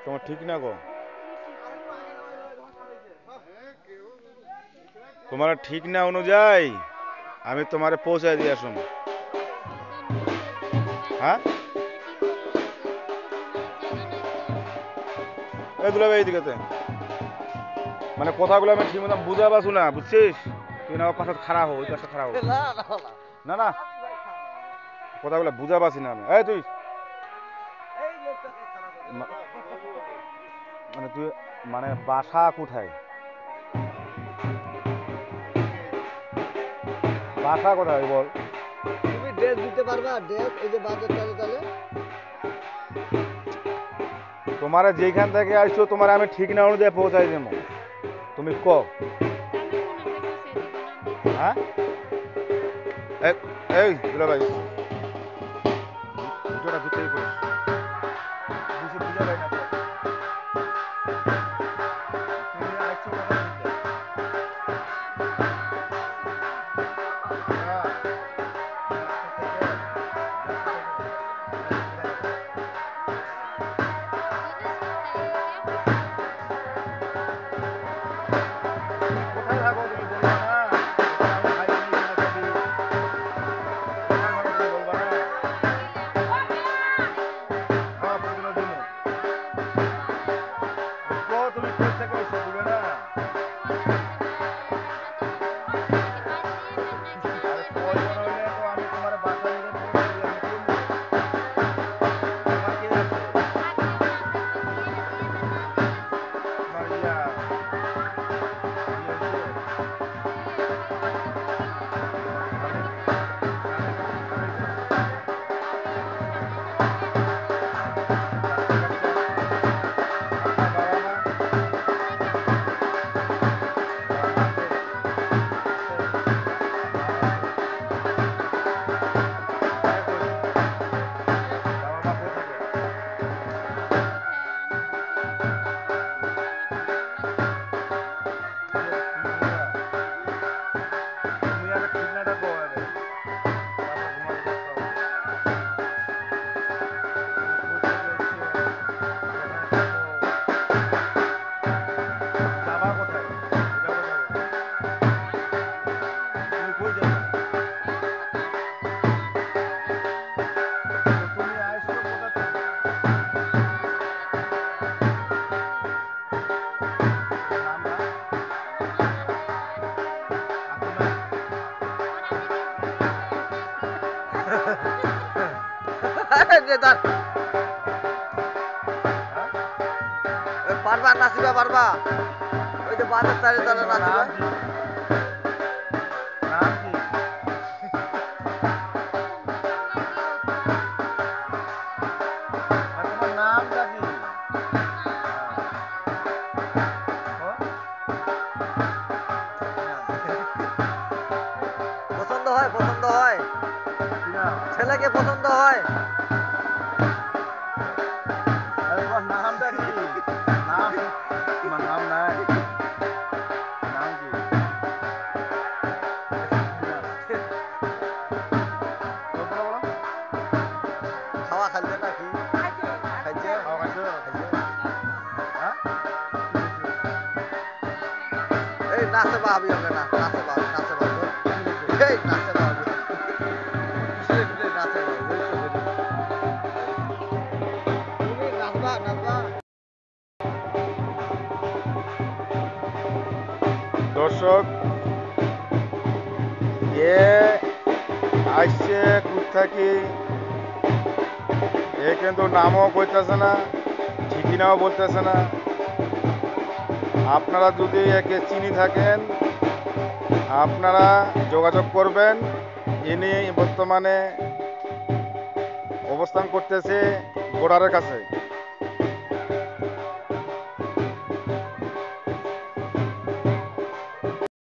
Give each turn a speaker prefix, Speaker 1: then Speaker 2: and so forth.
Speaker 1: তোমার ঠিক না গো, তোমার ঠিক না অনুযায়ী আমি তোমারে পৌঁছায় দিয়ে আসুন। হ্যাঁ, এই দুলাভাই এইদিকে মানে কথাগুলো আমি ঠিক মতো বুঝা পাচ্ছ না, বুঝছিস? তুই না পাশে খারাপ হো, ওই পাশে খারাপ হো। না না, কথাগুলো বুঝা পাচ্ছি না আমি। এই তুই মানে তুই মানে বাসা কোথায়? বাসা কোথায় বল?
Speaker 2: তুমি ড্রেস দিতে পারবা? ড্রেস এই যে বাজার তালে তালে
Speaker 1: তোমারে যেখান থেকে আসছো তোমার আমি ঠিক না অনুযায়ী পৌঁছাই দেবো, তুমি ক। হ্যাঁ, এই এই দুলাভাই ভিডিওটা ভিতরেই করিস, বুঝে বুঝা যায় না তো। তুমি আসছো কোথা থেকে? হ্যাঁ, কোথায় থাকো তুমি বলবা না? কোথায় আমি খাই নি কোনো ছবি, কোথায় থাকো তুমি বলবা না? হ্যাঁ, বুঝলো দিনু। তো তুমি কই থেকে এসে দিবে না? আরে প্রয়োজন হইলে তো আমি তোমার বাসায় এসে পৌঁছে দিলাম, কিন্তু তোমার কে আছে? তোমার কি হয়েছে? স্বামী স্বামী স্বামী কই? রাস্তাঘাটে আপনার বাবা মা, বাবা মা আছে? আছে? মা আছে? থাকে কই? বাবা মা কই থাকে? তুমি ঘুমিয়া, তুমি আগে ঠিক না থাকো আগে, তারপর ঘুমাতে ব্যস্ত হবো। তুমি কই থেকে এসছো, কোথায় থাকো, যাবা কোথায়, এটা কথা বলো। তুমি কই যাইবা? তো তুমি আইছো কোথা থেকে? তোমার নাম না, আপু না? হ্যাঁ,
Speaker 2: পারবা নাচিবা পারবা? ওই যে বাজার তালে তালে
Speaker 1: তোমার
Speaker 2: নাচিবা।
Speaker 1: নাম কি? নাম কি? তোমার নামটা কি? হ্যাঁ, ও কি নাম?
Speaker 2: পছন্দ হয়? পছন্দ হয়?
Speaker 1: কি নাম?
Speaker 2: ছেলেকে পছন্দ হয়?
Speaker 1: আরে তোমার নামটা কি? নাম, তোমার নাম নাই? নাম কি? কি নাম? বলো বলো বলো।
Speaker 2: খাওয়া খাইছে নাকি? খাইছে?
Speaker 1: খাওয়া খাইছো?
Speaker 2: খাইছে?
Speaker 1: হ্যাঁ, কি হয়েছে?
Speaker 2: এই নাচে বাহাবি হবে না, নাচে বাহাবি, নাচে বাহাবি।
Speaker 1: কি হয়েছে?
Speaker 2: এই নাচে বাহাবি। খুশিতে খুশিতে নাচে বাহাবি। ওই তো বেরি। তুমি নাচবা নাচবা?
Speaker 1: দর্শক, এ আসছে কোত্থাকি, এ কিন্তু নামও কইতেছে না, ঠিকানাও বলতেছে না। আপনারা যদি একে চিনি থাকেন আপনারা যোগাযোগ করবেন। ইনি বর্তমানে অবস্থান করতেছে বর্ডারের কাছে।